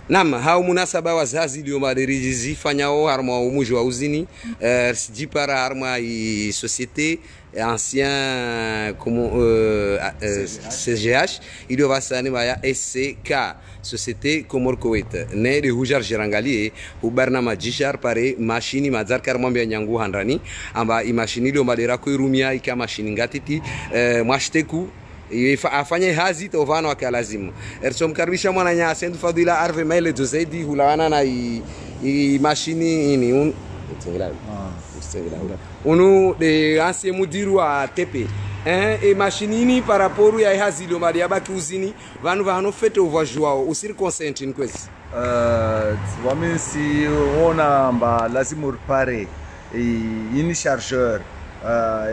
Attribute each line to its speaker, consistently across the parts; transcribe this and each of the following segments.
Speaker 1: Nam hao munasaba wazazi ndio madirizi fanyao harma umuji wa uzini siji para harma i société ancien como CGH ndio vasani maya SCK société Comor Kuwait ne de hujar jirangalie hubarna majishar pare machine mazar karmambia nyangu handrani amba i machine ndio madera kuirumia ika machine ngatiti mwashteku afanye hazi tovano akalazimu ersomkaribisha mwana nya sendu fadila arve maile dozaidi hulawana na i mashini ini unu de ancien mudiru a tepe e machine ini par rapport ya hazi lo madia baki uzini vanu vano fete ovajwao usiri consent in kwesi
Speaker 2: wami si ona mba lazimu repare ini chargeur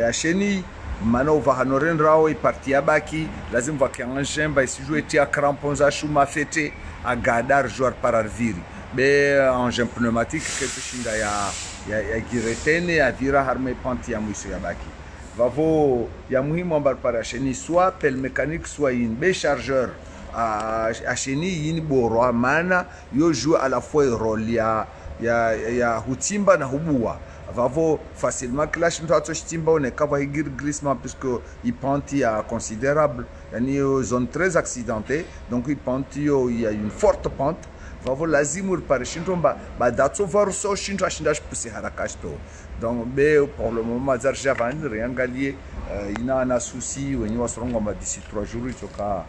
Speaker 2: ya cheni mana uva hanoren rao i partia baki lazim vakiangenshen ba isijue tia crampons a chuma fete a gadar joueur pararviri be engin pneumatique quelque shinda ya giretene ya vira harme panti ya mwiso ya baki vavo ya muhimu ambar para cheni soit pel mécanique soit in be chargeur a cheni yin boro mana yo joue à la fois rôle ya hutimba na hubua vavo facilement clash mtato chitimba on kava higir glissement puisque il penti à considérable yani zone très accidentée donc il penti il y a une forte pente vavo lazimur par shintomba ba datso var so shinto shindash pusi harakashto donc be pour le moment zar javan rien galier ina na souci wenye wasrongo ma d'ici 3 jours itoka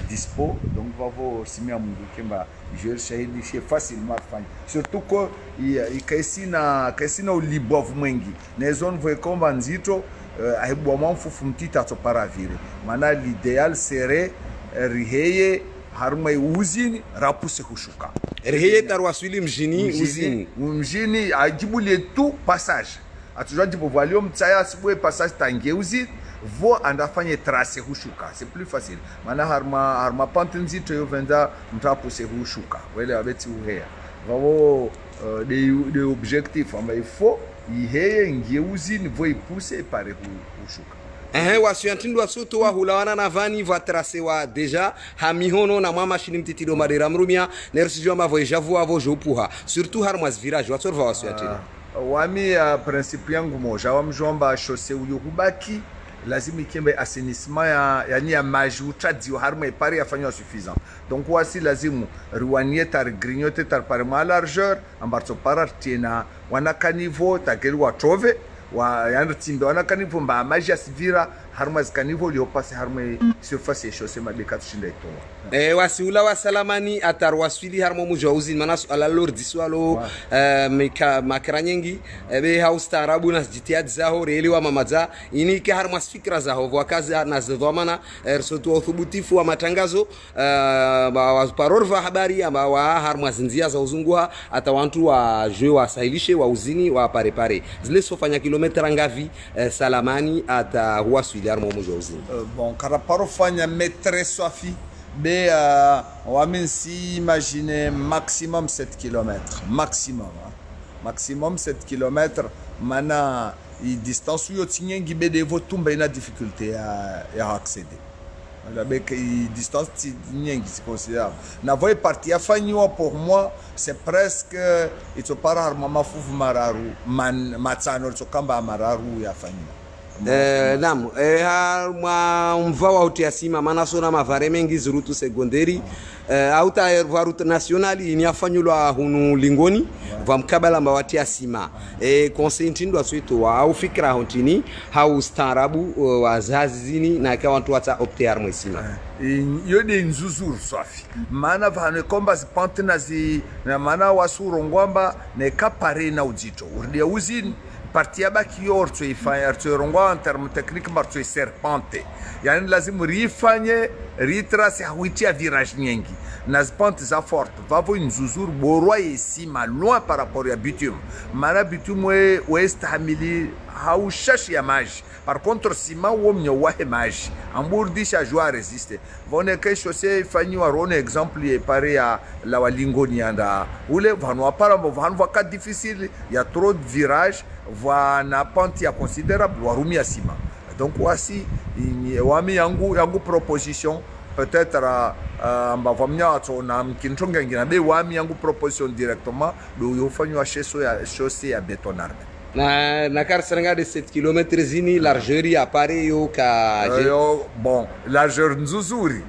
Speaker 2: dispo donc vavo simia mungu kemba je shahidi chez facilement fanya surtout ko kaisina ulibov mwengi na zone voye komba nzito ahibwa mfufu mtita to paravire maana l'idéal serait riheye harumai uzini rapuse kushuka
Speaker 1: riheye tarwaswili mjini
Speaker 2: ajibulie tout passage atujua jibu volume tsaya sibwe passage tangie uzini vo andafanye trace hushuka c'est plus facile maana harma pante nzito yo venda mtapuse hushuka wele abeti uhea vavo des objectifs amba il faut iheye ngie uzini vo ipuse pare hushuka
Speaker 1: wasiantindu wasuto wa hulawana na vani va trace wa deja hamihono na mwa machine mtitido madera mrumia nersijwa mavo javu avo jopuha surtout harmas virage wasorva wasiantindu
Speaker 2: wami principe yangu moja wamjomba chaussée uyubaki lazima ikembe assainissement ya maji uchadio harma ipari yafanywa suffisant donc wasi lazimu riwanie tar grignoter tar par ma largeur ambarto parar tena wanaka niveau takeli watove wa yanda timbe wanaka niveau mba maji asivira harma zikanivo lio passe harma surface ya chaussée madeka tushinda itoa
Speaker 1: wasiula wasalamani atar waswili harma mujwa uzini manasu ala lor diswalo makaranyengi be hausta arabu nas jitiad zaho reli wa mamaza ini ke harma fikra zaho wakazi na zedhamana ersotu uthubutifu wa matangazo wa parorva habari amba wa harma zinzia za uzunguha ata wantu wa jeu wa sahilishe wa uzini wa parepare zile sofanya kilometra ngavi salamani ata huaswili harma mujwa uzini
Speaker 2: bon karaparo fanya metre sofi be wamin si imaginer maximum 7 km maximum 7 km mana i distance yo tinyengi be de votumba ina difficulté à accéder la bec distance tinyengi c'est considérable na voie partie afanywa pour moi c'est presque ito para mama fufu mararu matsano to kamba mararu yafanywa
Speaker 1: nam mvawa utiasima maana sona mavare mengi zurutu sekondari auta varuta nationali inafanyulwa hunu lingoni va mkabala mbawati asima consentindo aswito wa au fikra hontini hau starabu wazazini na kwa watu wata optear mwesima
Speaker 2: yode nzuzuru safi maana vane komba zipante na maana wasurongwamba ne kapare na ujito urdia uzini partia baki yorto ifanya rongwa en terme technique marto serpente yani lazim rifanye ritrace hawitia virage nyingi na spante za forte vavo nzuzur borwa esima loin par rapport ya bitume mana bitume west hamili haushashi ya maji par contre sima womnyo wahe maji amburdi cha joie résister vone ke chaussée ifanywa rone exemple ye pare ya la walingoni anda ule vanwa para vanwa ka difficile ya trop de virage voa na pente ya considérable warumi ya sima donc wasi wami yangu proposition peut-être amba vamnya na mkintonga ngina be wami yangu proposition directement do yofanywa chaussée ya béton armé
Speaker 1: na karsenga de 7 km zini largeur ya pare yo ka
Speaker 2: bon largeur nzuzuri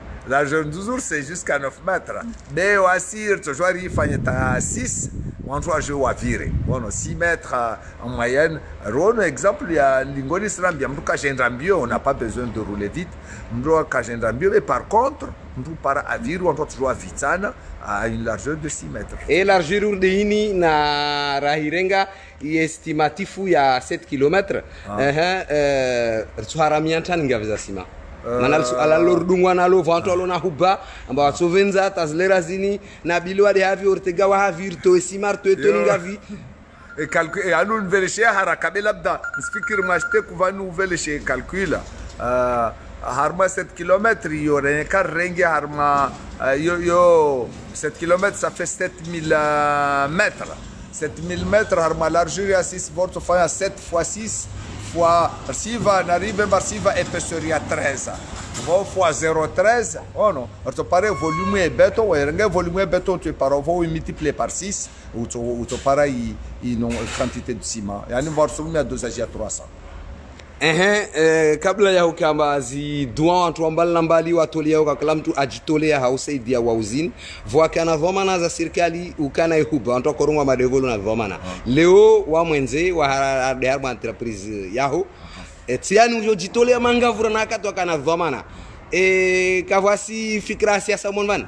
Speaker 2: c'est jusqu'à 9 mètres mais wasir tu jouer ifanye ta 6 on doit jouer à virer bon 6 mètres en moyenne un exemple il y a lingoni srambia mtu kajendrambio on n'a pas besoin de rouler vite mtu kajendrambio mais par contre mtu para à virer on doit jouer vite sana à une largeur de 6 mètres
Speaker 1: et largeur de hini na rahirenga estimatifu ya 7 km tsuharamiantan ngavza sima manal su ala lordungwa nalo vanto alo na huba amba watsovenza tazlera zini na bilwa de havi ortega wa havi to simar to ngavi
Speaker 2: e calcul e anu velishe haraka belabda nsifikiri mashte kuva nu velishe calcula harma 7 km yore kar rengi harma yo 7 km ça fait 7000 mètres 7000 mètres harma largeur à 6 volts fa 7 fois 6 fois Siva n'arrive ma Siva épaisseur à 13 fois 0,13 oh non tu parais volume et béton ouais volume et béton tu par vous multiplier par 6 ou tu pareil une quantité de ciment et on va soumis à dosage à 300
Speaker 1: kabla ya ukamba zi duan watu ambali nambali watolia kwa kila mtu ajitolea hausaidia wauzini voakana vomana za serikali ukana ihuba watu korungwa madevolo na vomana leo wa mwenze wa harma entreprise yaho etiani ujo jitolea mangavura na katwa kana vomana kavasi fikra siasa monvan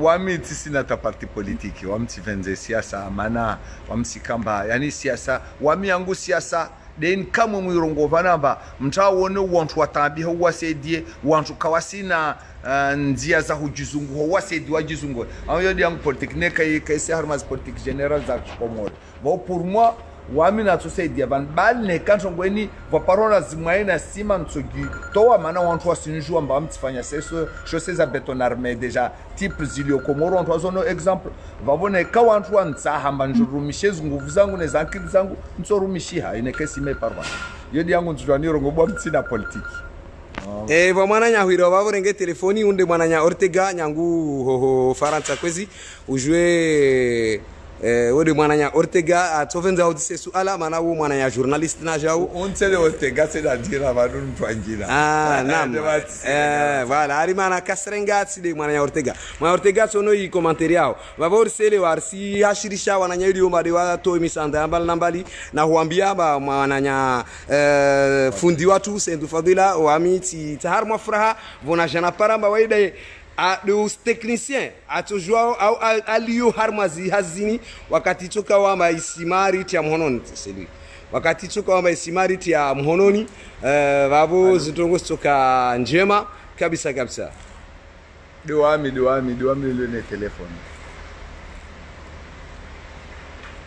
Speaker 2: wamiti sina ta parti politique wamiti venze siasa mana wamsi kamba yani siasa wami yangu siasa den kama mwirongo vanamba mtawone wantu watambi ho wasedie wantu kawasina nzia za hujizungu ho wasedi wajizungu ayo yangu politique ne kay harmas politique générale za komor bo pour moi wamina tosaidia ban bal ne kanto ngweni va parola zimwaina sima ntsogi towa mana wantu wasinjua mba mtifanya seso chaussées à béton armé déjà type zilio komoro wantu wazono exemple vavone ka wantu wantsa hamba njurumishe nguvu zangu ne zankiri zangu ntsorumishiha ine kesi me parwa yodi yangu ntjwaniro ngobwa mtsina politique
Speaker 1: vamwana nyahwiro vavorenge telefoni unde mwana nya Ortega nyangu hoho Faransa kwezi ujue ode mwananya Ortega atsovenza udise suala mana wo mwananya journalist na jao
Speaker 2: ontsele Ortega c'est dire vanhu mtwanjira
Speaker 1: nam voilà ari mana kasrenga tside mwananya Ortega sono i commentaire yao vavorsele warsi hashirisha wananya ilio made wa to misanda ambal nambali na huambia ba mwananya fundi watu sendu fadila wamiti taharma furaha vona jana paramba waide dos techniciens atojua au alio harmazi hazini wakati toka wa maisimari tia mhononi selui wakati toka wa maisimari tia mhononi vavo zitongo toka njema kabisa
Speaker 2: doami le telefone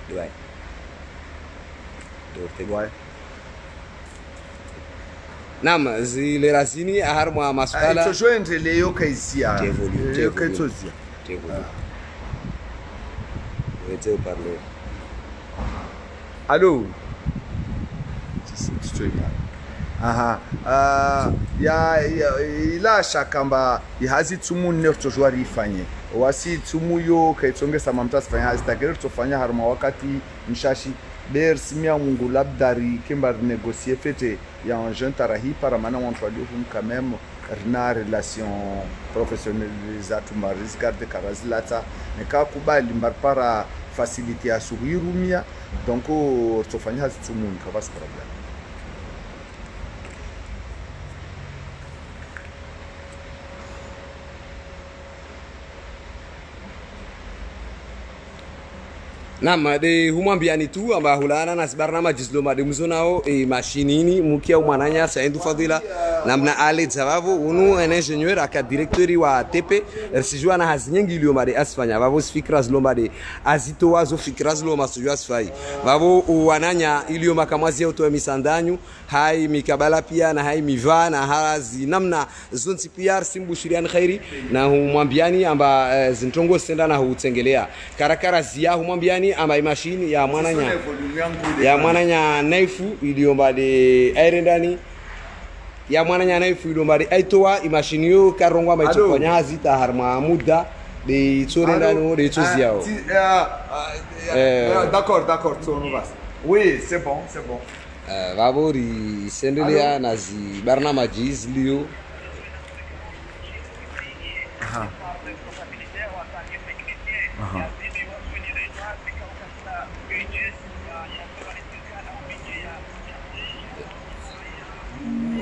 Speaker 1: doai nam zile razini harma maswala
Speaker 2: to joindre leo kaisia leo kaitozia
Speaker 1: wete parler
Speaker 2: allô aha ya ila shakamba ihazi tsumu ne to jwari ifanye wasi tsumu yo kaitsongesa mamtasi fanya hazitagere tofanya harma wakati mshashi ber simia mungu labdari kimba négocier fete ya un jeune tarahi para mana on traduit quand même rina relation professionnalisate maris garde karazilata ne ka kubali mbar para facilité ya suhirumia donc tofanya hazitumun ka pas problème
Speaker 1: Nama de humwambiani tu amba hulana na barnama jisloma de muzonao machinini mukia mwananya Saindu Fadila namna ale zavavo unu un ingénieur aka directeur wa TP ersijua na hazinyengi ilioma de asfanya vavo fikra zloma de azito wazo fikra zloma sujua sfai vavo wananya ilioma kamwazi auto misandanyu hai mikabala pia na hai miva na hazi namna zonti pia simbu shirian khairi na humwambiani amba zintongo senda na hutengelea karakara zia humwambiani ama machine ya mwananya naifu iliomba de airendani ya mwana nyana ifuilo mbali aitoa imashini yo karongwa maitofanya hazita harma muda de tsorenda no de tsoziao.
Speaker 2: D'accord, on va. Oui, c'est bon.
Speaker 1: Vavori sendelea nazi barnamaji zilio.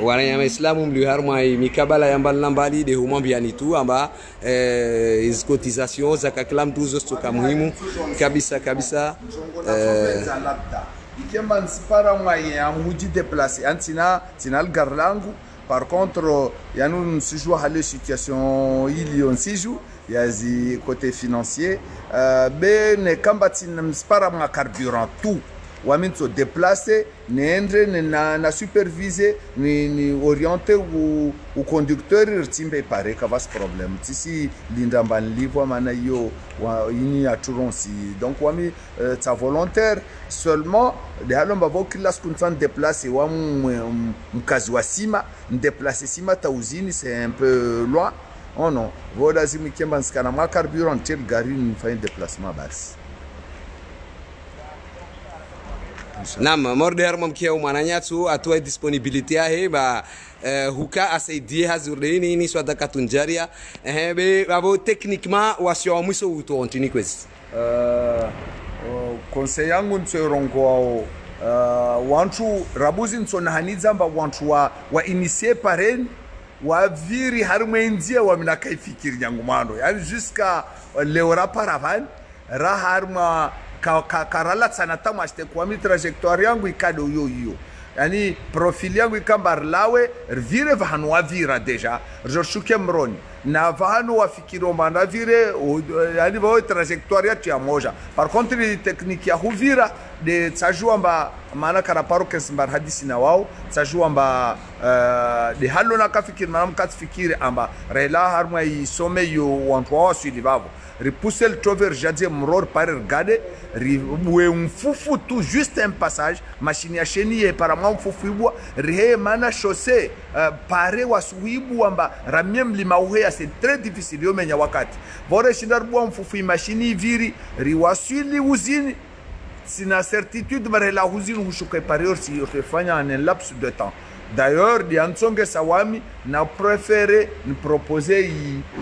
Speaker 1: Wananyama Islamu mlio harma mikabala ya mbali nambali de humambiani tu amba hizo cotisations za kaklam tuzo stoka muhimu kabisa
Speaker 2: ikemba nsipara mwaye amuji déplacer antina tinal garlangu par contre yanu nsijua hale situation ili onsiju yazi côté financier ne kamba tinspara mwa carburant tout waminto déplacer nendre na superviser ni orienter o conducteur irtimbe pare ka vas problème tisi lindamban livre mana yo ini aturonsi donc wami ta volontaire seulement de halomba vokila skuntan déplacer wa mkazi wa sima déplacer sima ta usine c'est un peu loin oh non voda zimi kemba nskana ma carburant tir gari ni fa déplacement basi.
Speaker 1: Nam morde harmam kia mwananyatu atoa disponibility yahe ba huka asaidie hazurdeni ni swada katunjaria be babo techniquement wasio mwiso uto ontini kwezi
Speaker 2: conseil yangu ntserongo wantu rabuzi nsona hanizamba wantu wa initier paren wa viri harmendia wa minakaifikiri nyangu mano yani jusqu'à leora paravan ra harma karala sana tamashte kwa mi trajectoire yangu ikado yo yani profil yangu ikambar lawe vire vahanu wavira deja jorshuke mroni na vahanu wafikiro manda vire yani vao trajectoire yetu ya moja par contre ni technique ya huvira de tsajua mba maana karaparo kesimbar hadisi na wao tsajua mba de halo na kafikiri na mkatfikiri amba rela harma isome yo wantu wa swili babo repousser le trover jadie mror par regarder riwe mfufu tout juste un passage machine ya cheni ye parama mfufu ibwa rihe mana chaussée pare wasuibu amba ramie mlima uhe c'est très difficile yo menya wakati bore shindar bwa mfufu machine viri riwasili uzini sina certitude bare la uzini hushuka parior si yofanya en un laps de temps. D'ailleurs, di ansonge sawami na préféré ni proposer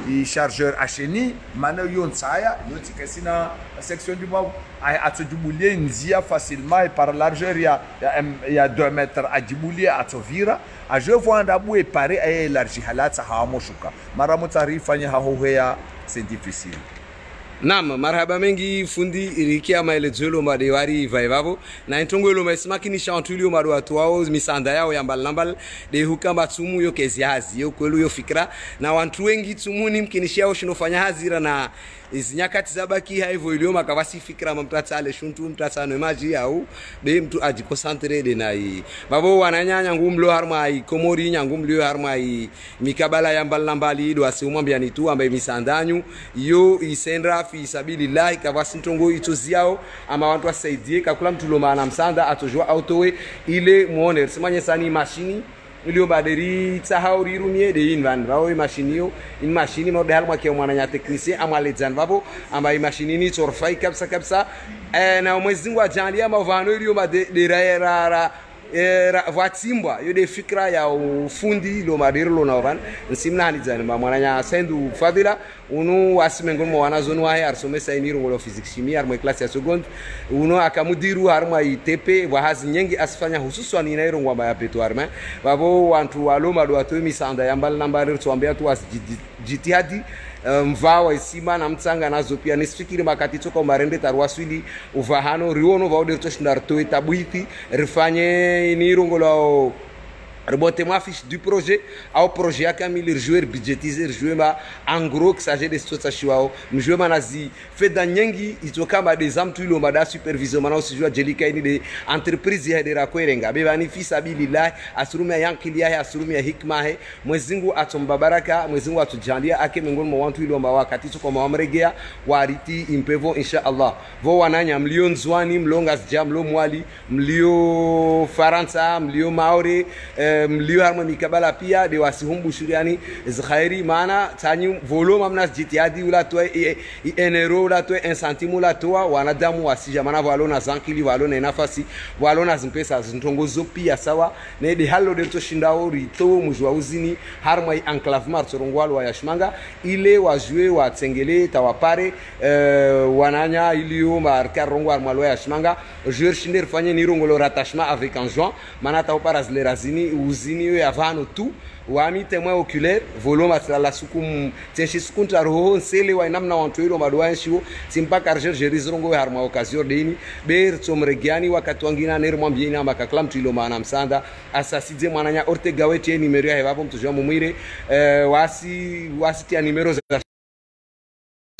Speaker 2: i chargeur HNI mana yon saya yoti kesina section du bas a tsujubulie nzia facilement et par largeur il y a 2 mètres a djibulie a tsovira a je vois ndabu et pare a élargi halatsa ha moshuka mara mutarifa nya hahohea c'est difficile.
Speaker 1: Nam marhaba mengi fundi irikia maelezelo madewari vaivavo na intongwelo maismakini shantulio madu atuao misanda yao ya mbal de hukamba tumu yo kezi hazi yo kwelu yo fikra na wantu wengi tumu ni mkinishia yo shinofanya hazira na izinyakati zabaki haivo ilio makavasi fikra mamtata ale shuntu mtata no maji au be mtu ajikosantre de nai babo wananyanya ngumlo harma i komori nyangumlo harma i mikabala ya mbal do asiumwambia ni tu ambaye misandanyu yo isendra fi sabilillah kavasi ntongo itoziao ama wantu wasaidie kakula mtuloma na msanda atojua autowe ile muone simanye sani mashini ilio baderi tsahauri rumie de invan bawo machine yo in machine mo de halma ke mwana technicien amale jan babo amba machine ni torfai kabsa na mwezingu ajandia mavano ilio de rara vatimbwa yo de fikra ya ufundi lo madirlo na van nsimna ni jan ba mwana sendu fadila uno wasimengo mo wana zone wa har somesa iniro ngolo physique chimie har mo classe ya seconde uno akamudiru har mo ITP wa hazi nyengi asfanya hususan ni nairo ngwa ya peto arma babo wantu waloma do atomi sanda yambal nambari tuambia tu jitihadi mvawa isima na mtsanga nazo pia nisifikiri makati toka marende tarwaswili uvahano riono vaude toshindar to etabuiti rifanye ni rongolo rebote ma fiche du projet au projet akamili joueur budgétisé jouer ma en gros que s'agit de tout ça chiwao mjouer manazi fait danyengi itokamba des amtulo mada supervision mana aussi jouer Jelika ini de entreprise ya de rakwerenga be bani fisa bilillah asurumia yankilia ya asurumia hikma he mwezingu atomba baraka mwezingu atujandia ake mengoni mwa watu ilo wakati tuko mawamregea wariti impevo inshallah vo wananya mlio zwani mlonga jamlo mwali mlio faransa mlio maore mlio harma mikabala pia de wasihumbu shuriani zkhairi maana tanyi volume amnas jitiadi ula to enero ula to 1 centime ula to wanadamu wasija maana walona zankili walona nafasi walona zimpesa zintongozo pia sawa ne de hallo de to shindao rito mujwa uzini harma enclavement sorongwalo wa yashmanga ile wajue wa tsengele tawapare wananya ilio marka rongwa malwa yashmanga joueur shinder fanye ni rongolo rattachement avec Anjouan maana tawapara zlerazini uzini yo yavano tu wami témoin oculaire volume la sukum tenshi sukunta roho nsele wa namna wantoilo madwanshio simpa karjer jerizrongo harma occasion deni ber tsomregiani wakati wangina ner mwambieni amba kaklam tuilo maana msanda asasize mwananya Ortega wetie numero ya hapo mtujwa mumwire wasi tia numero za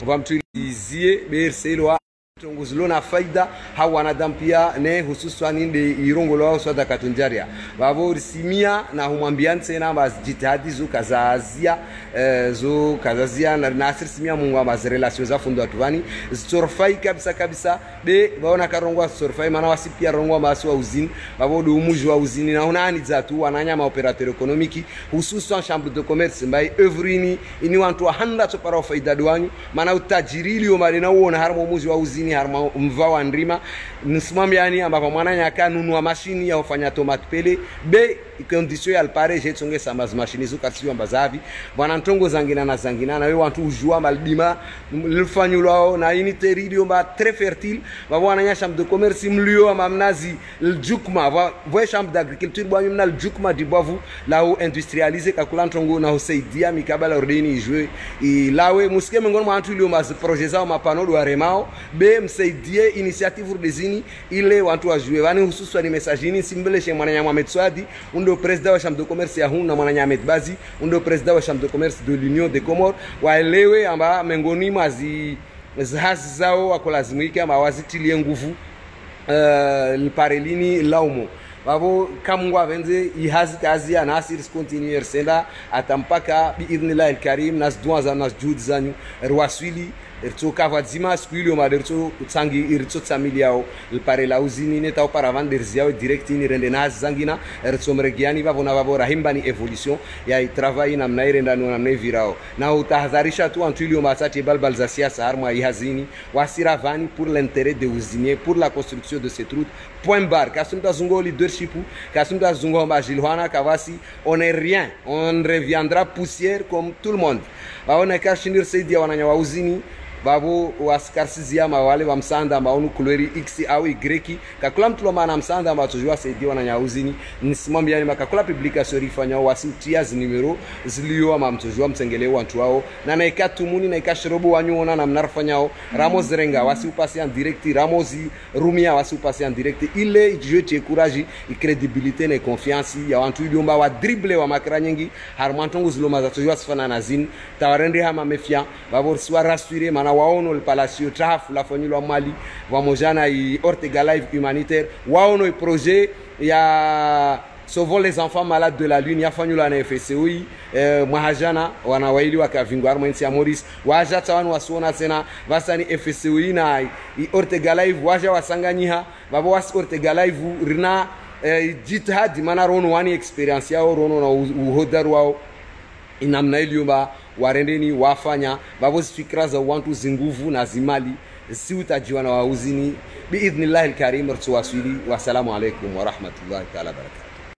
Speaker 1: vamtuizie ber selo tonguzulona faida hawana dampia ne hususan de irongolo wao swada katunjaria babo simia na humwambianse na bazijitihadi zo kazazia na nasir simia mungu wa relations za fundo atuvani zorfai kabisa be baona karongwa zorfai maana wasipia rongwa masu wa uzini babo do umuji wa uzini na unani zatu wananya ma operateur économique hususan chambre de commerce mbai œuvrini ini wantu handa to para faida doanyu maana utajirili o mali na uona harmo umuji wa uzini harma mvawa ndrima nsimambiani ambapo mwananya kanunua mashini ya ufanya tomate pele be condition ya pare je tsonge sambaz mashini zo kasiwa mbazavi bwana ntongo zangina na wewe wantu ujua maldima lifanyulao na ini teridio ba très fertile ba bwana chambre de commerce mlio amamnazi ljukma voye chambre d'agriculture bwa mna ljukma dibavu lao industrialiser kakula ntongo na usaidia mikabala ordeni jouer ilawe muske mengono mwantu ilio maz projet zao mapano do aremao be msaidie initiative desini ile watu wajue wani hususan ni messagini simbeleshe mwananya Mohamed Swadi undo president wa chambre de commerce ya huna mwananya Ahmed Bazi undo president wa chambre de commerce de l'Union des Comores waelewe amba mengoni mazi zahazi zao wakolazimike ama wazitilie nguvu parelini laumo babo kamngwa venze ihazi kazi ya nasir continuer senda atampaka biidhnillah alkarim nas duaza nas jud zanyu rwaswili erto kavadzima squilio maderto tsangi irto tsamiliao il pare la usini neta auparavant derziao direct ni rende nas zangina erto mregiani bavona bavora himbani evolution ya travail na mnaire ndano na mnevirao na utahadharisha tu antulio masati balbal za siasa harma ihazini wasiravani pour l'intérêt des usiniers pour la construction de cette route point barre kasumta zungo leadership kasumta zungo majilwana kavasi on est rien on reviendra poussière comme tout le monde baona kashinir saidia wananya wa usini babu wasikarsizia mawale wa msanda maunu kulweri x au y kakula mtu lomana msanda matujua saidiwa na nyauzini nisimambiani makakula publication rifanya wasitia numero zilio ama mtujua msengele wantu wao na naikatumuni na ikashirobo wanyuona na mnarfanyao Ramos Renga wasi upasi en direct Ramos Rumia wasi upasi en direct ile jeu courage et crédibilité na confiance ya wantu yomba wa dribble wa makranyengi harmantongo ziloma za tujua sifana nazin tawarende hama mefia babor soir rassuré mana waono le palacio traf la fanyulwa mali wamojana i Ortega Live humanitaire waono i projet ya sauvons les enfants malades de la lune ya fanyulwa na FCOI mahajana wanawaili wakavingwa armwensi ya Maurice waja tawan wasuona tena vasani FCOI na i Ortega Live waja wasanganyiha babo was Ortega Live rina jitihad mana rono wani experience yao rono na uhodaru wao inamna iliomba warendeni wafanya babo fikra za wantu zinguvu na zimali si utajiwa na wauzini biidhnillah alkarim rtuwasili wasalamu alaykum wa rahmatullahi ta'ala barakatuh.